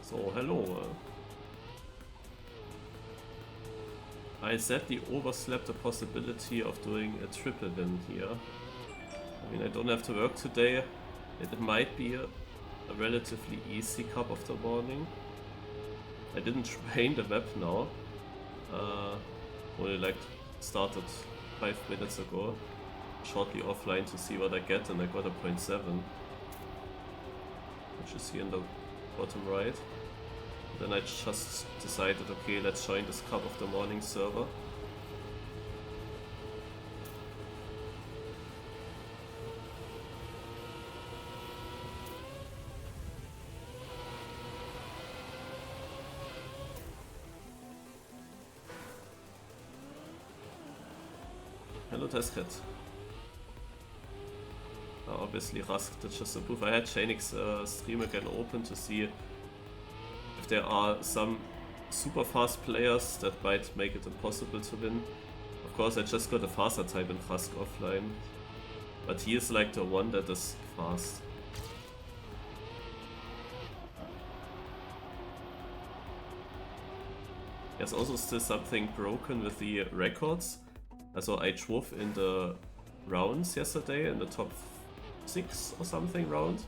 So, hello. I sadly overslept the possibility of doing a triple win here. I mean, I don't have to work today. It might be a relatively easy cup of the morning. I didn't train the map now. Only like started 5 minutes ago. Shortly offline to see what I get, and I got a 0.7. Which is here in the bottom right. Then I just decided, okay, let's join this cup of the morning server. Hello Testcat. Obviously Rask did just approve. I had Chainix stream again open to see if there are some super fast players that might make it impossible to win. Of course, I just got a faster type in Rask offline, but he is like the one that is fast. There's also still something broken with the records. Also, I drove in the rounds yesterday, in the top 6 or something round.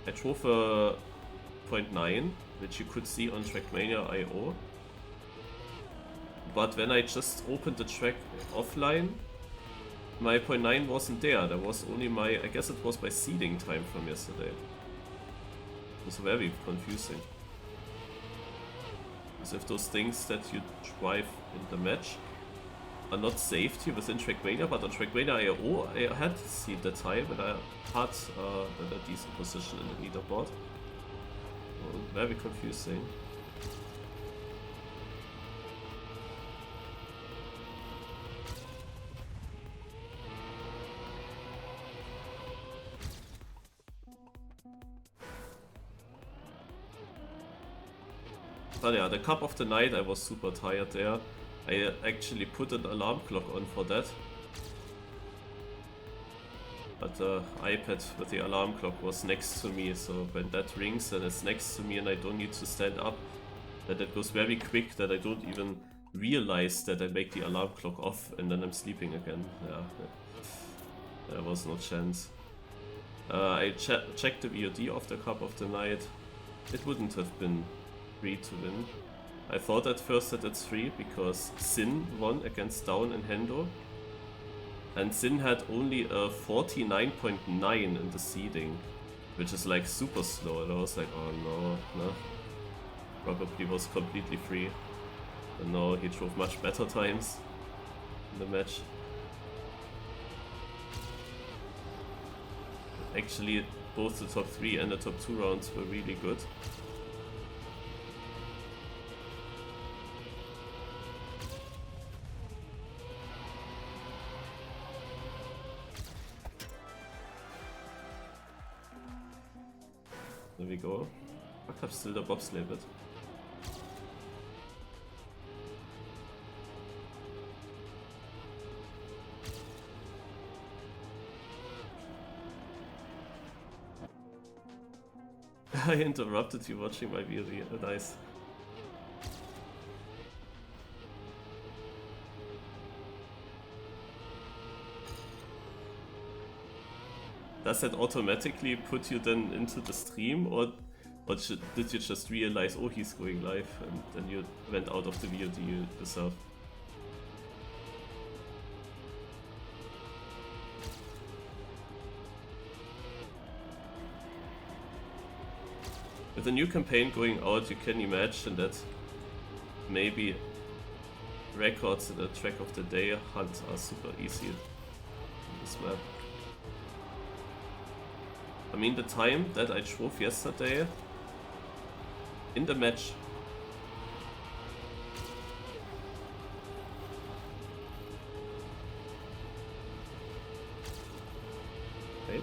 I drove a 0.9, which you could see on Trackmania.io. But when I just opened the track offline, my 0.9 wasn't there. There was only my, I guess it was my seeding time from yesterday. It was very confusing. As if those things that you drive in the match are not saved here within Trackmania, but on Trackmania.io I had seen the time and I had a decent position in the leaderboard. Well, very confusing. But yeah, the cup of the night, I was super tired there. I actually put an alarm clock on for that. But the iPad with the alarm clock was next to me, so when that rings and it's next to me and I don't need to stand up, that it goes very quick that I don't even realize that I make the alarm clock off and then I'm sleeping again. Yeah, there was no chance. I checked the VOD of the cup of the night. It wouldn't have been free to win. I thought at first that it's free because Sin won against Down and Hendo. And Sin had only a 49.9 in the seeding, which is like super slow. And I was like, oh no. Probably was completely free. And no, he drove much better times in the match. Actually, both the top 3 and the top 2 rounds were really good. There we go. I have still the bobsleigh bit. I interrupted you watching my VOD. Nice. Does that automatically put you then into the stream, or did you just realize, oh, he's going live, and then you went out of the VOD yourself? With a new campaign going out, you can imagine that maybe records in the track of the day hunt are super easy in this map. I mean, the time that I drove yesterday in the match. Wait.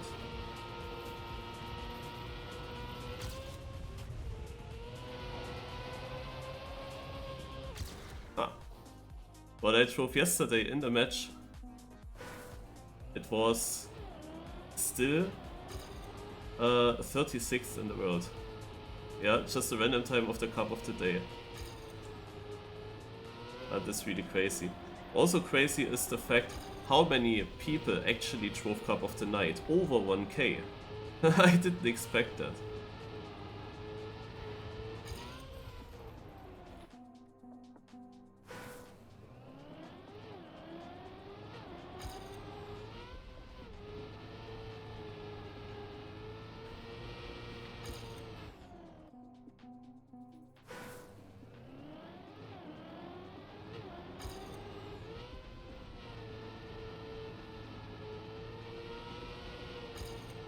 What I drove yesterday in the match, it was still 36th in the world Yeah, just the random time of the cup of the day. That's really crazy. Also crazy is the fact how many people actually drove cup of the night. Over 1k. I didn't expect that.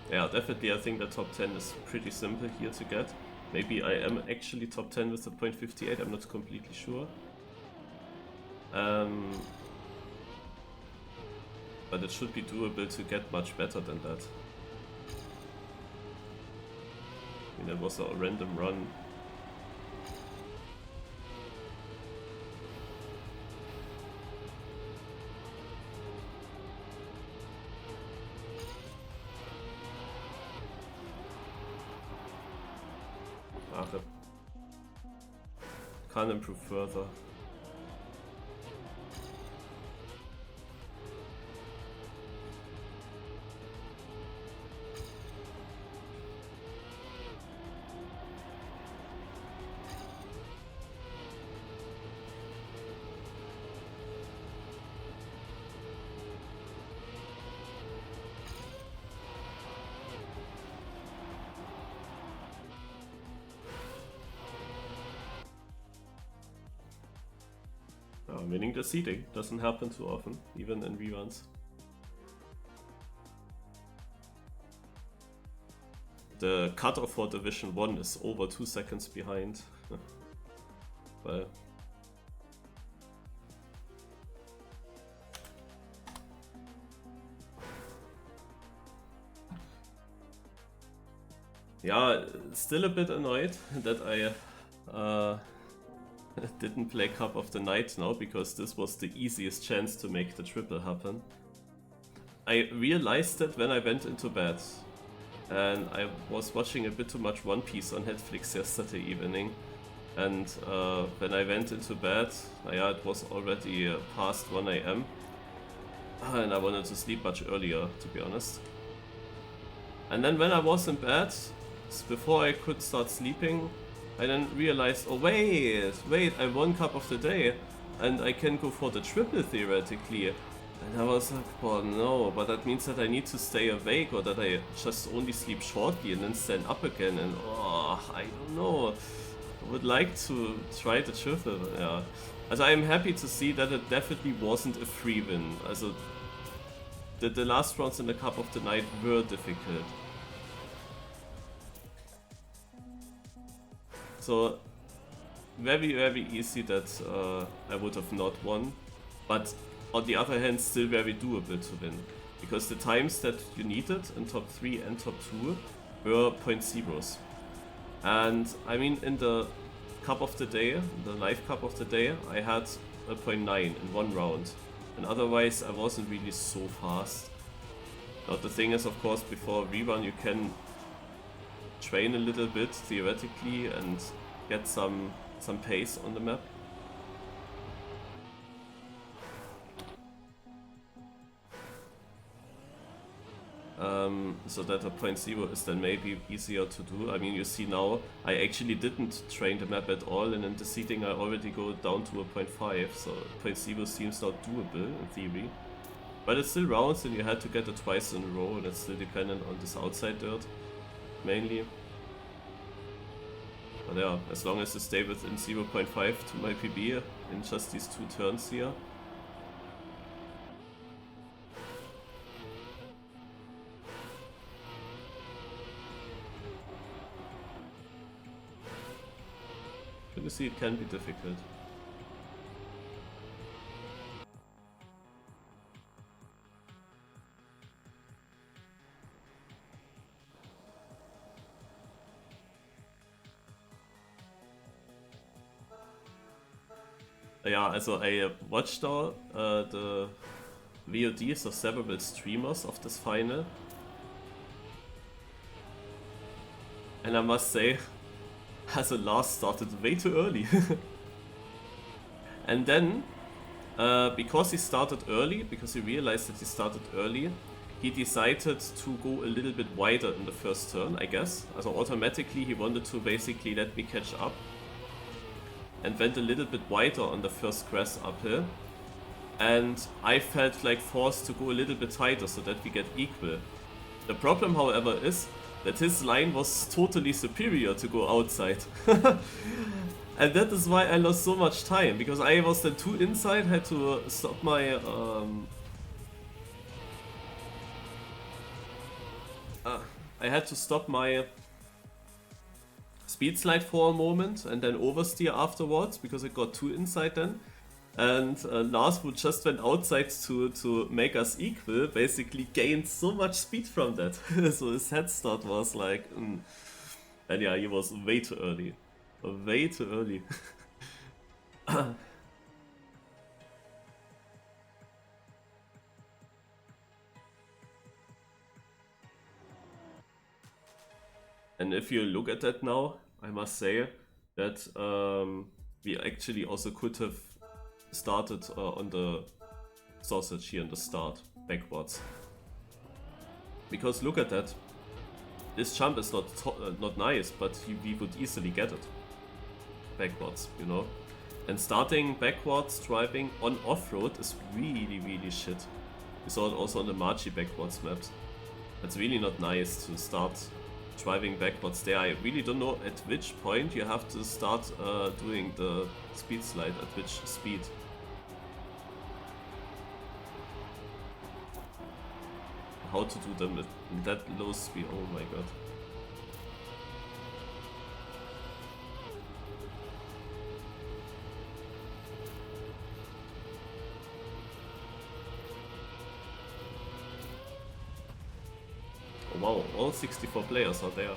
Yeah, definitely I think the top 10 is pretty simple here to get. Maybe I am actually top 10 with the .58, I'm not completely sure. But it should be doable to get much better than that. I mean, that was a random run. Can't improve further. Winning the seeding doesn't happen too often, even in reruns. The cutoff for Division 1 is over 2 seconds behind. Well. Yeah, still a bit annoyed that I didn't play Cup of the Night now, because this was the easiest chance to make the triple happen. I realized that when I went into bed, and I was watching a bit too much One Piece on Netflix yesterday evening, and when I went into bed, yeah, it was already past 1 AM, and I wanted to sleep much earlier, to be honest. And then when I was in bed, before I could start sleeping, I then realized, oh wait, I won Cup of the Day, and I can go for the triple theoretically. And I was like, oh no, but that means that I need to stay awake, or that I just only sleep shortly and then stand up again, and oh, I don't know. I would like to try the triple, yeah. Also I'm happy to see that it definitely wasn't a free win. Also the last rounds in the Cup of the Night were difficult. So, very easy that I would have not won, but on the other hand, still very doable to win, because the times that you needed in top 3 and top 2 were .0s. And I mean, in the Cup of the Day, the live Cup of the Day, I had a .9 in one round, and otherwise I wasn't really so fast. Now the thing is, of course, before a rerun you can train a little bit theoretically and get some pace on the map. So that a .0 is then maybe easier to do. I mean, you see now, I actually didn't train the map at all, and in the seeding I already go down to a .5, so .0 seems not doable in theory. But it's still rounds, and you had to get it twice in a row, and it's still dependent on this outside dirt, mainly. But yeah, as long as you stay within 0.5 to my PB in just these 2 turns here. You see, it can be difficult. Yeah, also I watched now the VODs of several streamers of this final, and I must say, as a last started way too early. And then, because he started early, because he realized that he started early, he decided to go a little bit wider in the first turn, I guess. Also automatically he wanted to basically let me catch up. And went a little bit wider on the first grass uphill. And I felt like forced to go a little bit tighter so that we get equal. The problem, however, is that his line was totally superior to go outside. And that is why I lost so much time, because I was then too inside, had to stop my I had to stop my speed slide for a moment and then oversteer afterwards because it got too inside then. And Lars, who just went outside to make us equal, basically gained so much speed from that. So his head start was like, and yeah, he was way too early. Way too early. And if you look at that now, I must say that we actually also could have started on the sausage here in the start, backwards. Because look at that. This jump is not nice, but we would easily get it. Backwards, you know. And starting backwards driving on off-road is really, really shit. We saw it also on the Marchi backwards maps. It's really not nice to start driving backwards there. I really don't know at which point you have to start doing the speed slide, at which speed. How to do them in that low speed, oh my god. Oh wow, all 64 players are there.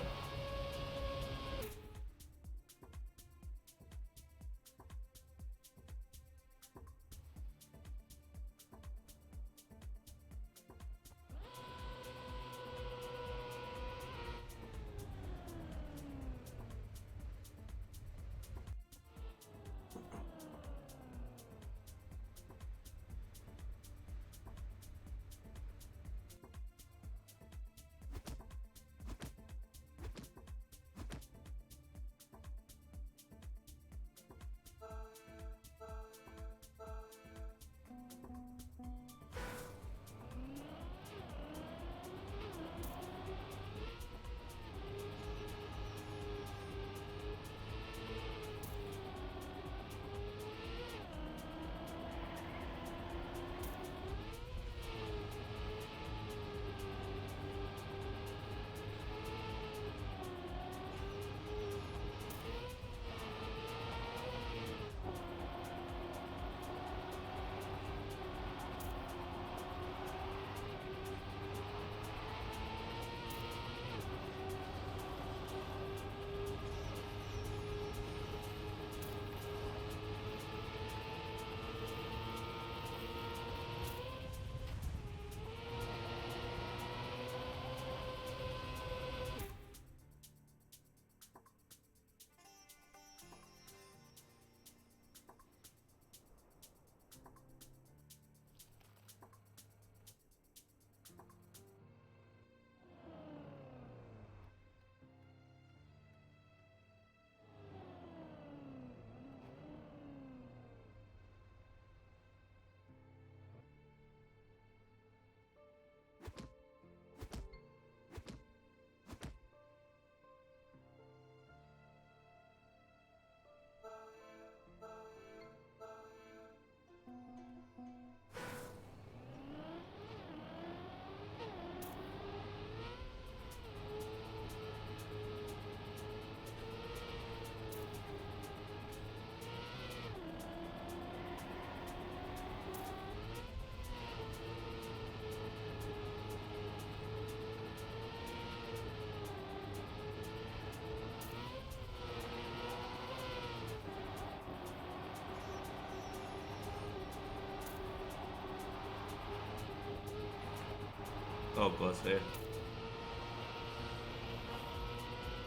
Oh god, ey.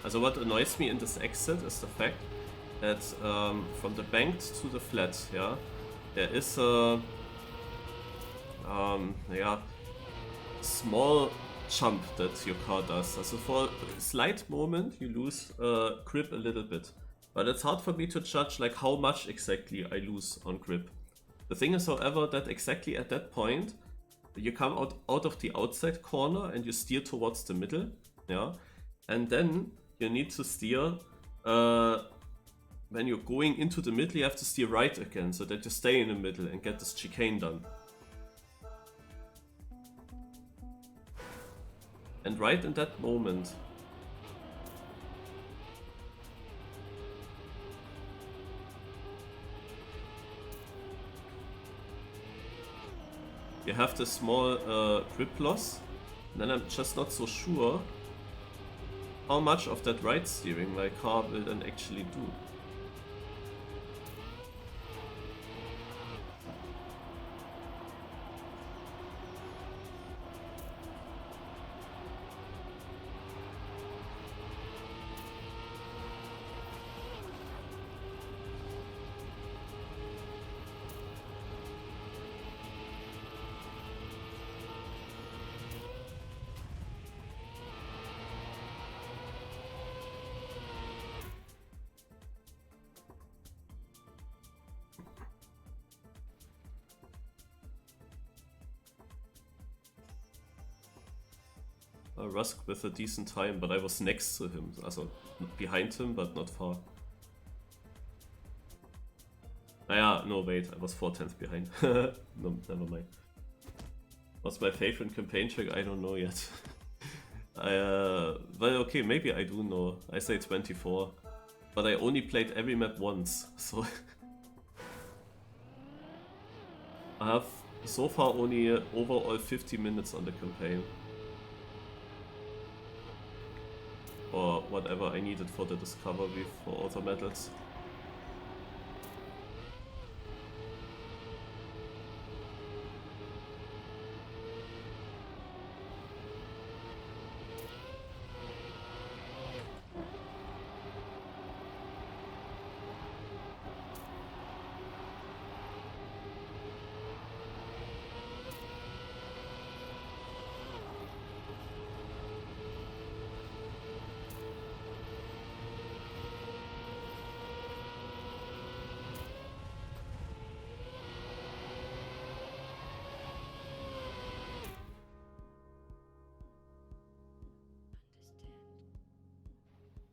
Also what annoys me in this exit is the fact that from the banked to the flat, yeah, there is a yeah, small jump that your car does. Also for a slight moment you lose grip a little bit. But it's hard for me to judge like how much exactly I lose on grip. The thing is, however, that exactly at that point you come out of the outside corner and you steer towards the middle, yeah, and then you need to steer when you're going into the middle, you have to steer right again so that you stay in the middle and get this chicane done. And right in that moment, you have this small grip loss, and then I'm just not so sure how much of that right steering my car will then actually do. Rusk with a decent time, but I was next to him, also behind him, but not far. No, wait, I was 4/10 behind. No, never mind. What's my favorite campaign trick? I don't know yet. Well, okay, maybe I do know. I say 24, but I only played every map once, so I have so far only overall 50 minutes on the campaign. Or whatever I needed for the discovery for auto metals.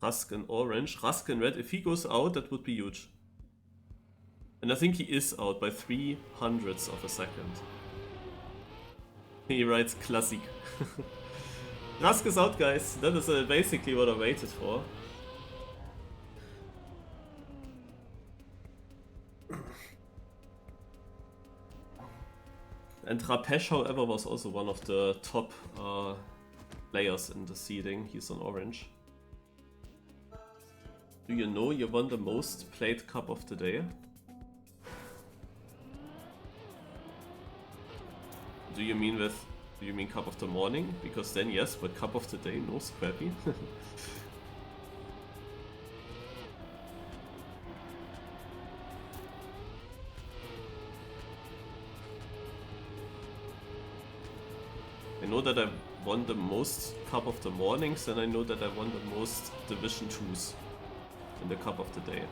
Rusk in orange. Rusk in red. If he goes out, that would be huge. And I think he is out by 300ths of a second. He writes classic. Rusk is out, guys. That is basically what I waited for. And Rapesh, however, was also one of the top players in the seeding. He's on orange. Do you know you won the most played cup of the day? Do you mean cup of the morning? Because then yes, but cup of the day, no, Scrappy. I know that I won the most cup of the mornings, and I know that I won the most Division 2s in the cup of the day.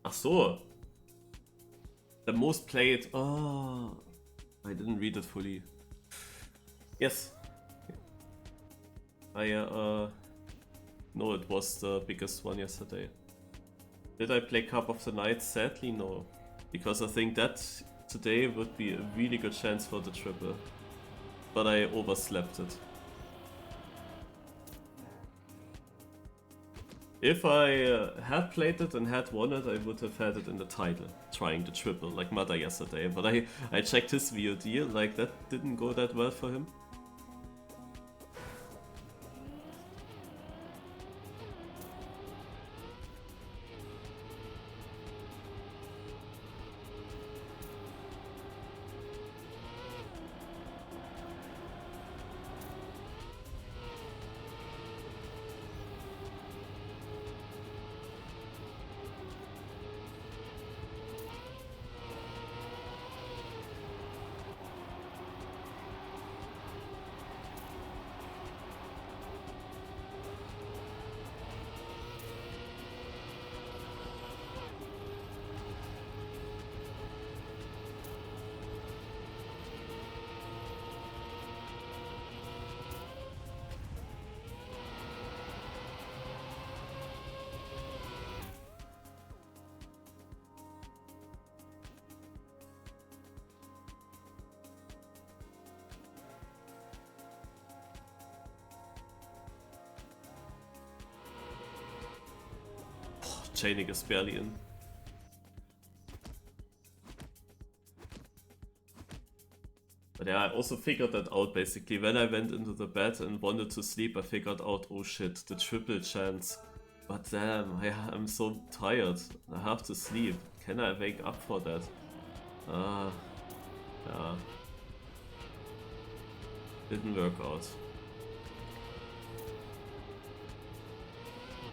Ach so. The most played. Oh, I didn't read it fully. Yes. I know it was the biggest one yesterday. Did I play Cup of the Night? Sadly, no. Because I think that today would be a really good chance for the triple. But I overslept it. If I had played it and had won it, I would have had it in the title, trying the triple, like Mother yesterday. But I checked his VOD, like that didn't go that well for him. Chaining is barely in. But yeah, I also figured that out basically. When I went into the bed and wanted to sleep, I figured out, oh shit, the triple chance. But damn, I'm so tired. I have to sleep. Can I wake up for that? Yeah. Didn't work out.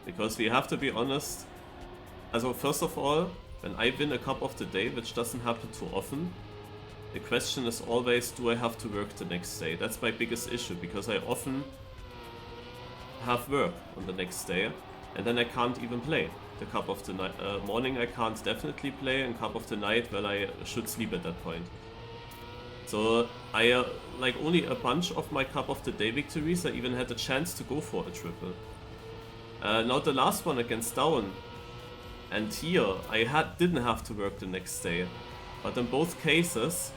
Because we have to be honest. Also, first of all, when I win a cup of the day, which doesn't happen too often, the question is always, do I have to work the next day? That's my biggest issue, because I often have work on the next day, and then I can't even play. The cup of the morning I can't definitely play, and cup of the night, well, I should sleep at that point. So I, like only a bunch of my cup of the day victories, I even had a chance to go for a triple. Now the last one against Down, and here I didn't have to work the next day, but in both cases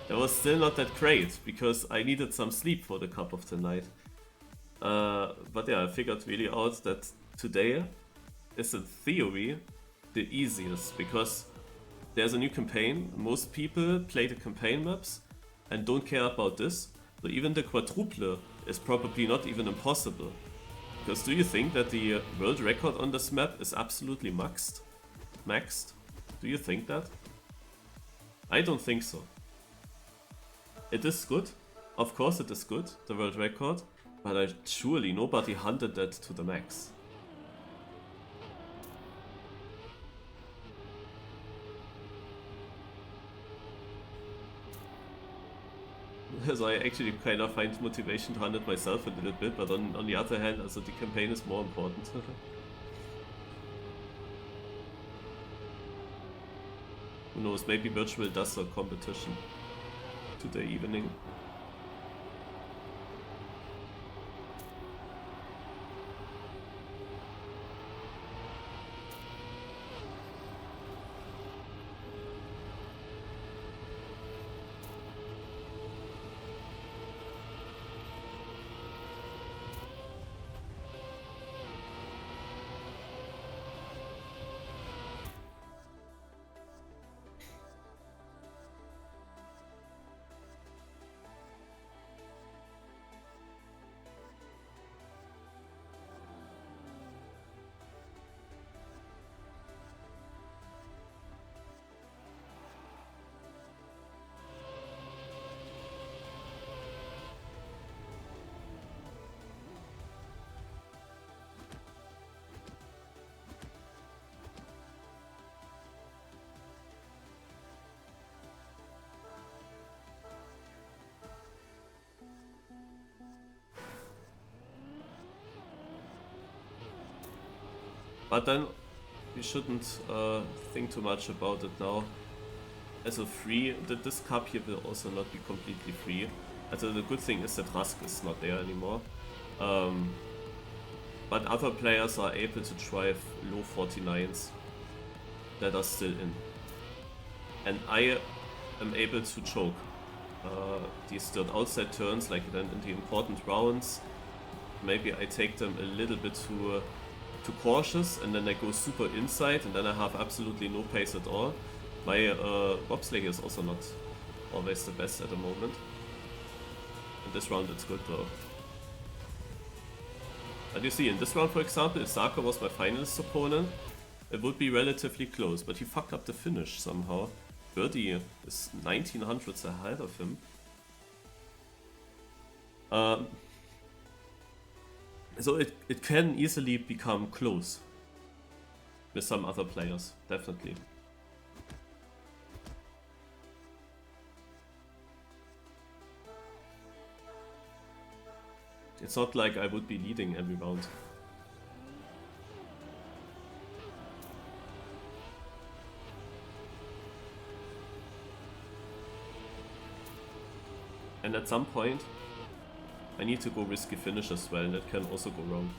that was still not that great because I needed some sleep for the cup of the night. But yeah, I figured really out that today is in theory the easiest because there's a new campaign. Most people play the campaign maps and don't care about this, so even the quadruple is probably not even impossible. Because do you think that the world record on this map is absolutely maxed? Do you think that? I don't think so. It is good. Of course it is good, the world record. But surely nobody hunted that to the max. So I actually kind of find motivation to hunt it myself a little bit, but on the other hand, also the campaign is more important. Who knows, maybe Virtual does a competition today evening. But then we shouldn't think too much about it now. As a free, this cup here will also not be completely free. Also the good thing is that Rusk is not there anymore. But other players are able to drive low 49s that are still in. And I am able to choke these third outside turns, like then in the important rounds. Maybe I take them a little bit too too cautious and then I go super inside and then I have absolutely no pace at all. My bobsleigh is also not always the best at the moment. In this round it's good though. But you see, in this round for example, if Saka was my finalist opponent, it would be relatively close, but he fucked up the finish somehow. Birdie is 1900s ahead of him. So it can easily become close with some other players, definitely. It's not like I would be leading every round. And at some point, I need to go risky finish as well, and that can also go wrong.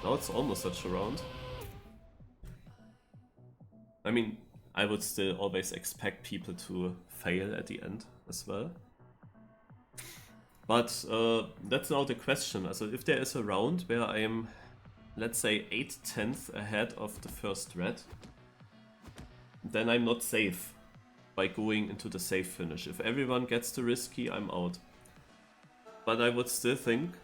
Now it's almost such a round. I mean, I would still always expect people to fail at the end as well. But that's now the question. Also, if there is a round where I am, let's say, 8/10 ahead of the first red, then I'm not safe by going into the safe finish. If everyone gets too risky, I'm out. But I would still think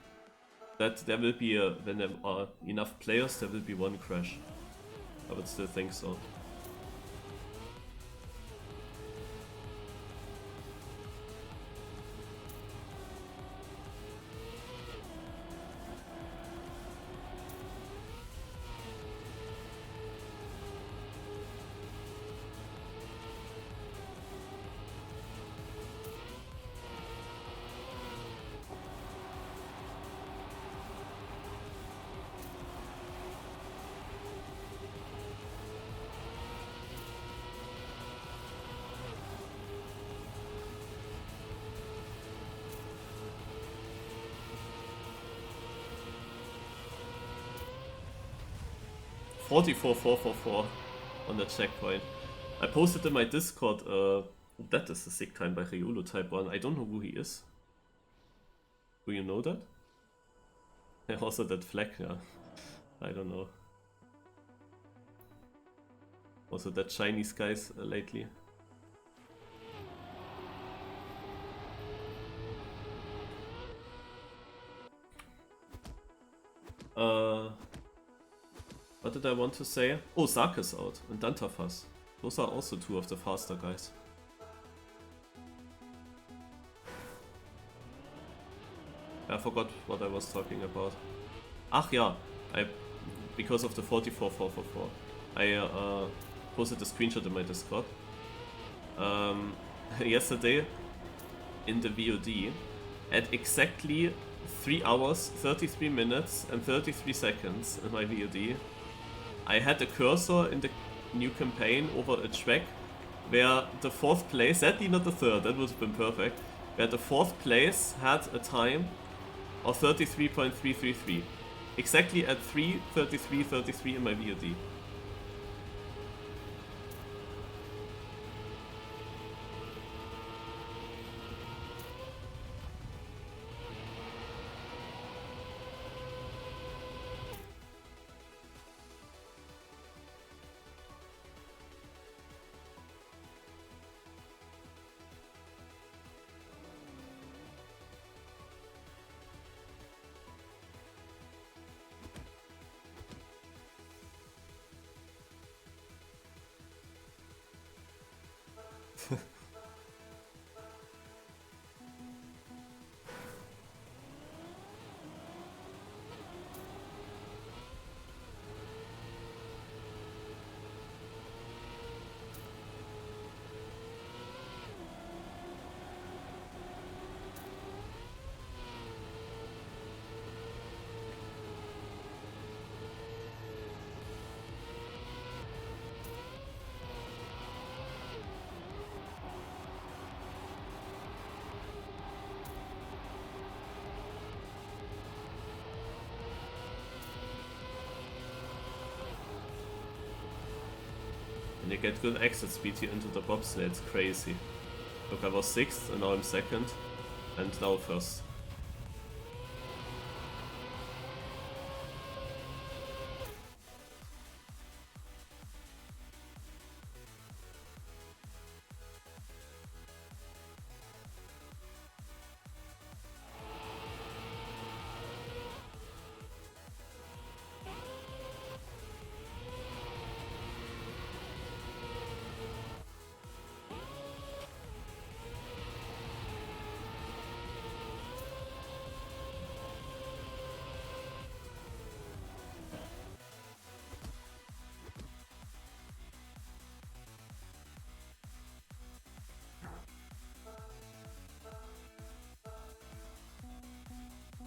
that there will be when there are enough players, there will be one crash. I would still think so. $44,444 on the checkpoint. I posted in my Discord, that is the sick time by Ryulu Type 1. I don't know who he is. Do you know that? And also that flag, yeah. I don't know. Also that Chinese guys lately. What did I want to say? Oh, Saka's out and Dantafas. Those are also two of the faster guys. I forgot what I was talking about. Ach yeah, because of the 44,444. I posted a screenshot in my Discord. Yesterday in the VOD at exactly 3 hours, 33 minutes and 33 seconds in my VOD. I had a cursor in the new campaign over a track where the 4th place, sadly not the 3rd, that would have been perfect, where the 4th place had a time of 33.333. Exactly at 3:33:33 in my VOD. And you get good exit speed here into the bobsleigh, it's crazy. Look, I was 6th and now I'm 2nd. And now 1st.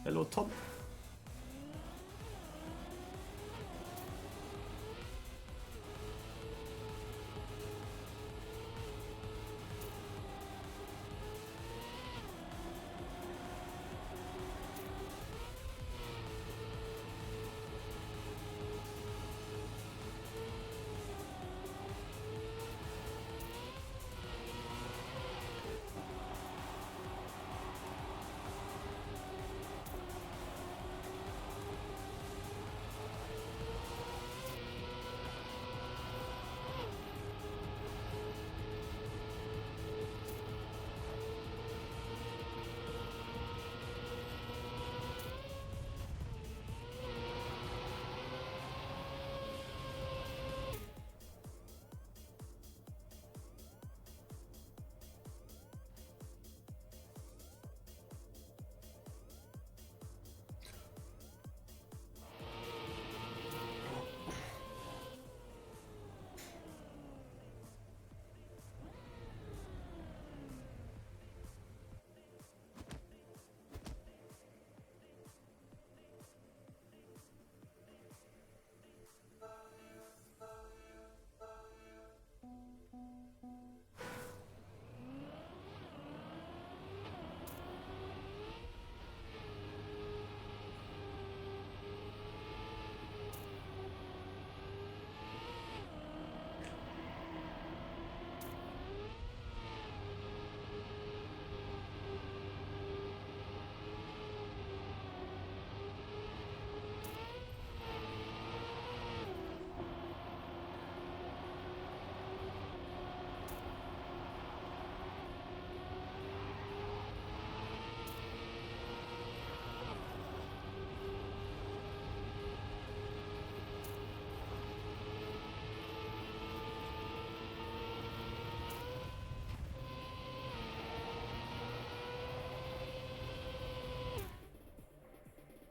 Hello, Tom.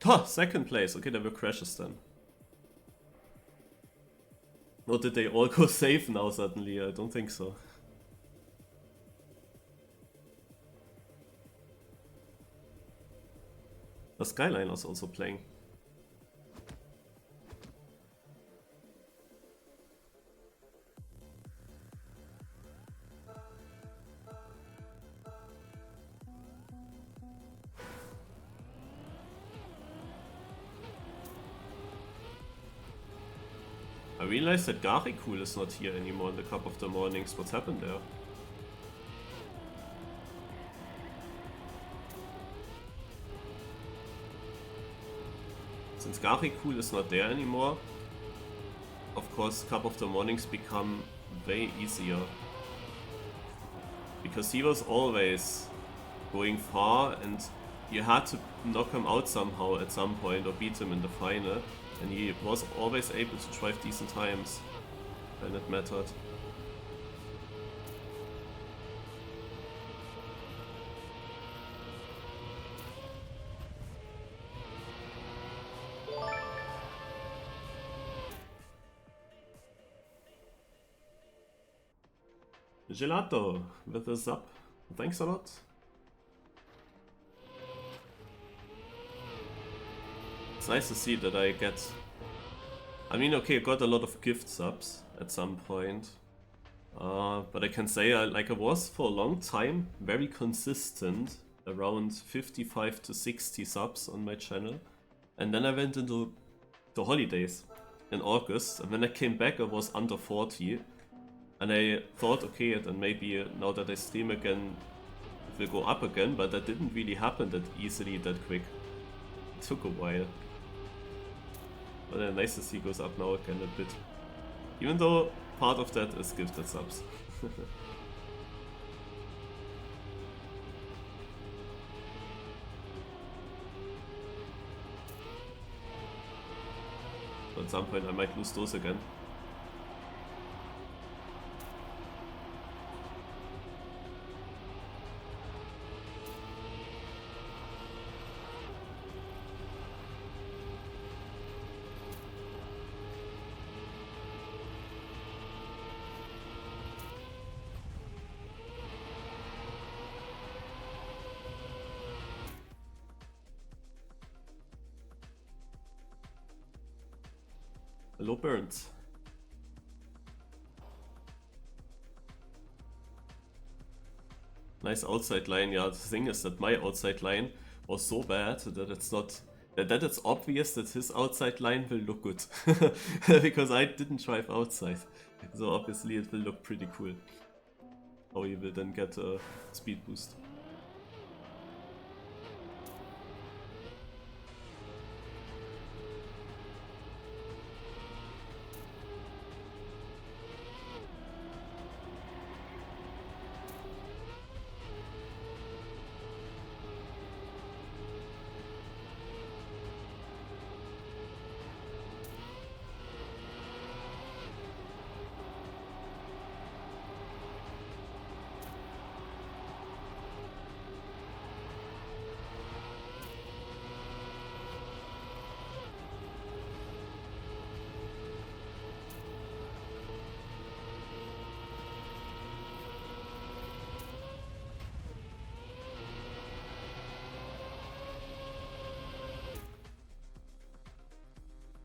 Oh, 2nd place. Okay, there were crashes then. Or did they all go safe now suddenly? I don't think so. The Skyliner's also playing. I realized that Garikul is not here anymore in the Cup of the Mornings. What's happened there? Since Garikul is not there anymore, of course Cup of the Mornings become way easier. Because he was always going far and you had to knock him out somehow at some point or beat him in the final. And he was always able to drive decent times when it mattered. Gelato with a sub. Thanks a lot. It's nice to see that I get... I mean, okay, I got a lot of gift subs at some point. But I can say I was for a long time very consistent, around 55 to 60 subs on my channel. And then I went into the holidays in August, and when I came back I was under 40. And I thought, okay, then maybe now that I stream again, it will go up again, but that didn't really happen that easily, that quick. It took a while. But then nice to see goes up now again a bit. Even though part of that is gifted subs. At some point I might lose those again. Hello, Burns. Nice outside line. Yeah, the thing is that my outside line was so bad that it's not that it's obvious that his outside line will look good because I didn't drive outside, so obviously it will look pretty cool. How he will then get a speed boost.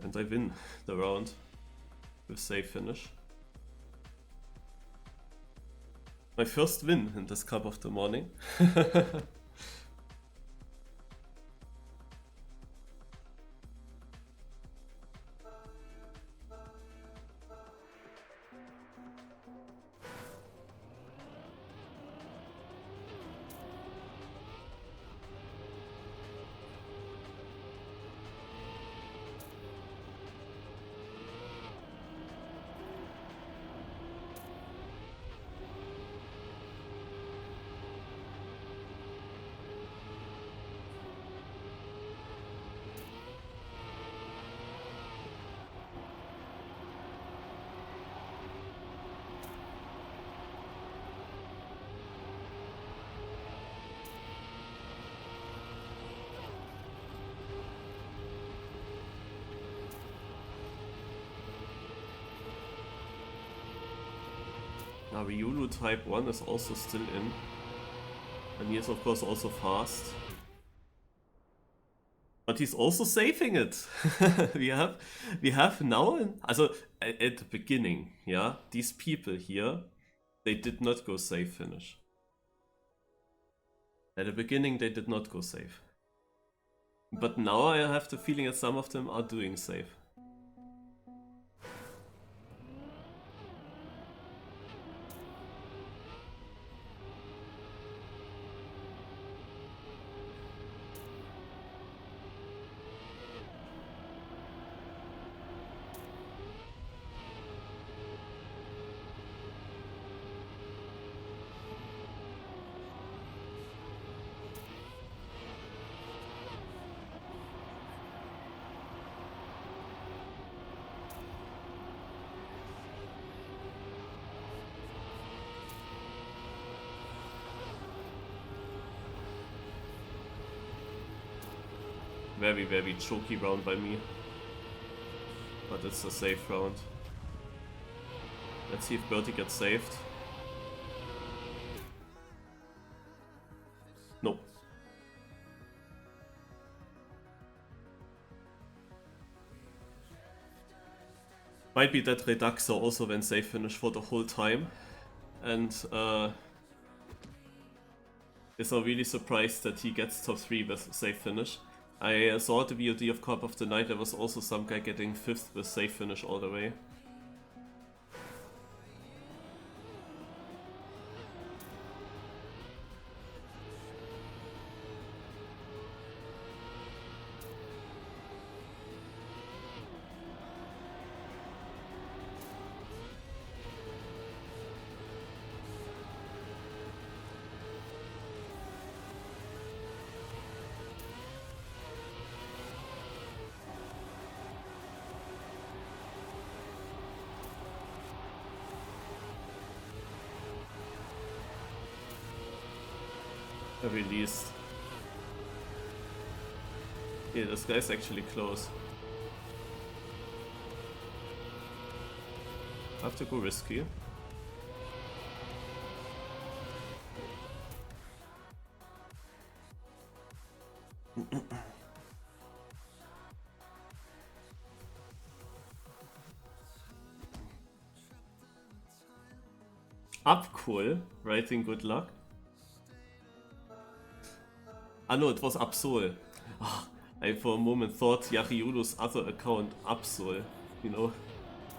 And I win the round with safe finish. My first win in this cup of the morning. Now Ryulu type 1 is also still in. And he is of course also fast. But he's also saving it. we have now, also at the beginning, yeah, these people here, they did not go safe finish. At the beginning they did not go safe. But now I have the feeling that some of them are doing safe. Very, very choky round by me. But it's a safe round. Let's see if Bertie gets saved. Nope. Might be that Reduxer also went safe finish for the whole time. And is now really surprised that he gets top 3 with safe finish. I saw the VOD of Cup of the Night, there was also some guy getting 5th with safe finish all the way. very least. Yeah, this guy's actually close. I have to go risky. Up cool, writing good luck. Ah no, it was Absol. Ah, I for a moment thought Yariulu's other account, Absol. You know,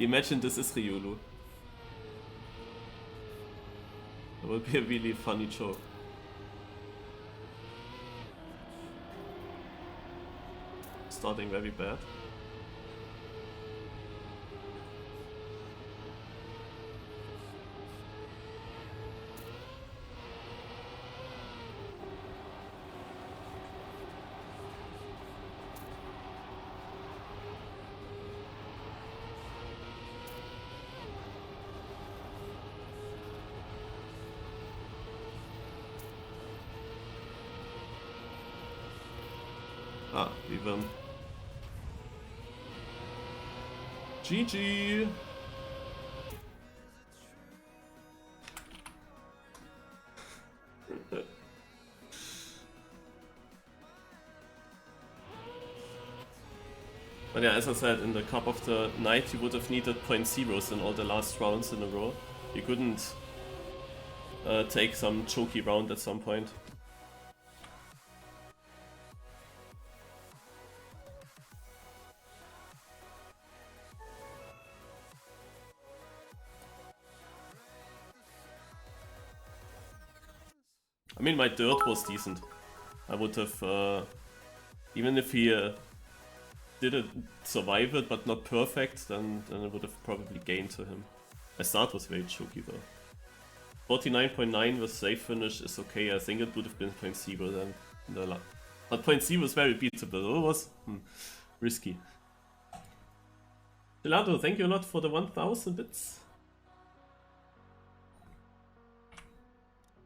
imagine this is Riulu. That would be a really funny joke. Starting very bad. Ah, we win. GG! But yeah, as I said, in the Cup of the Night you would have needed 0.0s in all the last rounds in a row. You couldn't take some choky round at some point. I mean, my dirt was decent. I would have, even if he didn't survive it, but not perfect, then I would have probably gained to him. My start was very choky though. 49.9 with safe finish is okay. I think it would have been 0.0 then. But 0.0 was very beatable. It was risky. Gelato, thank you a lot for the 1000 bits.